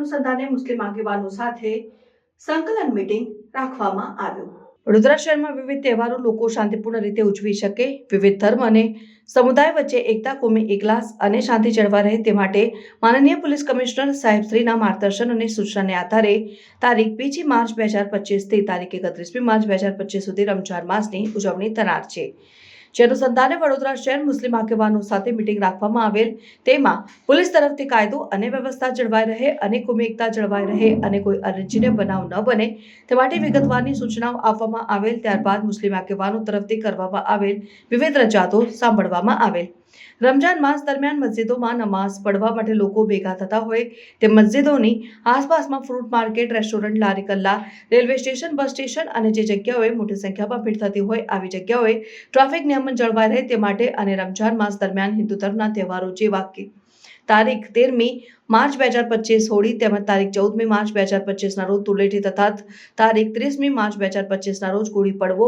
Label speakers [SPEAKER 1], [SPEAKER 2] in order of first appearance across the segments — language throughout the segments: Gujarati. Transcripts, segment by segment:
[SPEAKER 1] અનુસંધાને મુસ્લિમ આગેવાનો સાથે સંકલન મીટિંગ રાખવામાં આવ્યું। વડોદરા શહેરમાં વિવિધ તહેવારો લોકો શાંતિપૂર્ણ રીતે ઉજવી શકે, વિવિધ ધર્મ અને સમુદાય વચ્ચે એકતા, કોમી એકલાસ અને શાંતિ જળવાઈ રહે તે માટે માનનીય પોલીસ કમિશનર સાહેબશ્રીના માર્ગદર્શન અને સૂચનાને આધારે તારીખ 2 માર્ચ 2025 થી તારીખ 31 માર્ચ 2025 સુધી રમઝાન માસની ઉજવણી થનાર છે। જે અનુસંધાને વડોદરા શહેર મુસ્લિમ આગેવાનો સાથે મીટિંગ રાખવામાં આવેલ। તેમાં પોલીસ તરફથી કાયદો અને વ્યવસ્થા જળવાઈ રહે અને કોમી એકતા જળવાઈ રહે અને કોઈ અનિચ્છનીય બનાવ ન બને તે માટે વિગતવારની સૂચનાઓ આપવામાં આવેલ। ત્યારબાદ મુસ્લિમ આગેવાનો તરફથી કરવામાં આવેલ વિવિધ રજૂઆતો સાંભળવામાં આવેલ। રમજાન માસ દરમિયાન મસ્જિદોમાં નમાઝ પડવા માટે લોકો ભેગા થતા હોય તે મસ્જિદોની આસપાસમાં ફ્રૂટ માર્કેટ, રેસ્ટોરન્ટ, લારી ગલ્લા, રેલવે સ્ટેશન, બસ સ્ટેશન અને જે જગ્યાઓએ મોટી સંખ્યામાં ભીડ થતી હોય આવી જગ્યાઓએ ટ્રાફિક નિયમન જળવાઈ રહે તે માટે અને રમજાન માસ દરમિયાન હિન્દુ ધર્મના તહેવારો જેવા કે તારીખ 13 માર્ચ 2025 હોળી તેમજ તારીખ 14 માર્ચ 2025 ના રોજ ધૂળેટી તથા તારીખ 30 માર્ચ 2025 ના રોજ ગુડી પડવો,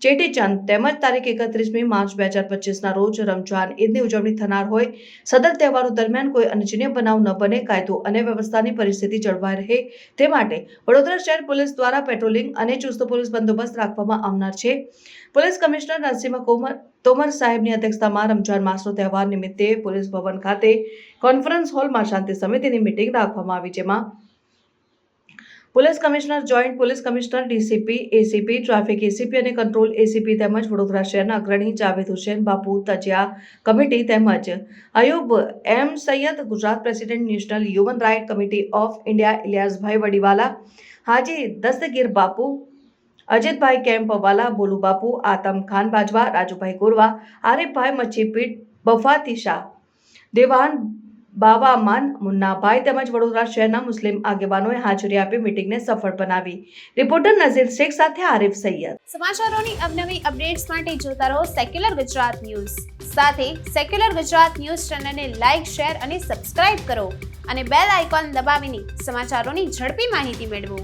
[SPEAKER 1] ચેટીચંદ તેમજ તારીખ 31 માર્ચ 2025 ના રોજ રમજાન ઈદની ઉજવણી થનાર હોય સદર તહેવારો દરમિયાન કોઈ અનિચ્છનીય બનાવ ન બને, કાયદો અને વ્યવસ્થાની પરિસ્થિતિ જળવાઈ રહે તે માટે વડોદરા શહેર પોલીસ દ્વારા પેટ્રોલિંગ અને ચુસ્ત પોલીસ બંદોબસ્ત રાખવામાં આવનાર છે। પોલીસ કમિશનર નરસિંહ તોમર સાહેબની અધ્યક્ષતામાં રમજાન માસનો તહેવાર નિમિત્તે પોલીસ ભવન ખાતે કોન્ફરન્સ હોલમાં શાંતિ સમિતિની મીટિંગ રાખવામાં આવી, જેમાં police commissioner, joint police commissioner, DCP, ACP, traffic ACP અને કંટ્રોલ એસીપી તેમજ વડોદરા શહેરના અગ્રણી જાવેદ હુસેન બાપુ તજિયા કમિટી તેમજ Ayub M Saiyed, Gujarat president national human right committee of India Iliyasbhai Vadiwala, Haji Dastagir બાપુ, અજીતભાઈ કેમ્પવાલા, બોલુ બાપુ, આતમ ખાન બાજવા, રાજુભાઈ ગોરવા, આરિફભાઈ મચ્છીપીટ, બફાતી શાહ, દેવાન બાવામાન, મુન્નાભાઈ તેમજ વડોદરા શહેરના મુસ્લિમ આગેવાનોએ હાજરી આપી મીટિંગને સફળ બનાવી। રિપોર્ટર નઝીર શેખ સાથે આરિફ સૈયદ।
[SPEAKER 2] સમાચારોની અવનવી અપડેટ્સ માટે જોતા રહો સેક્યુલર ગુજરાત ન્યૂઝ। સાથે સેક્યુલર ગુજરાત ન્યૂઝ ચેનલને લાઇક, શેર અને સબસ્ક્રાઇબ કરો અને બેલ આઇકોન દબાવીને સમાચારોની ઝડપી માહિતી મેળવો।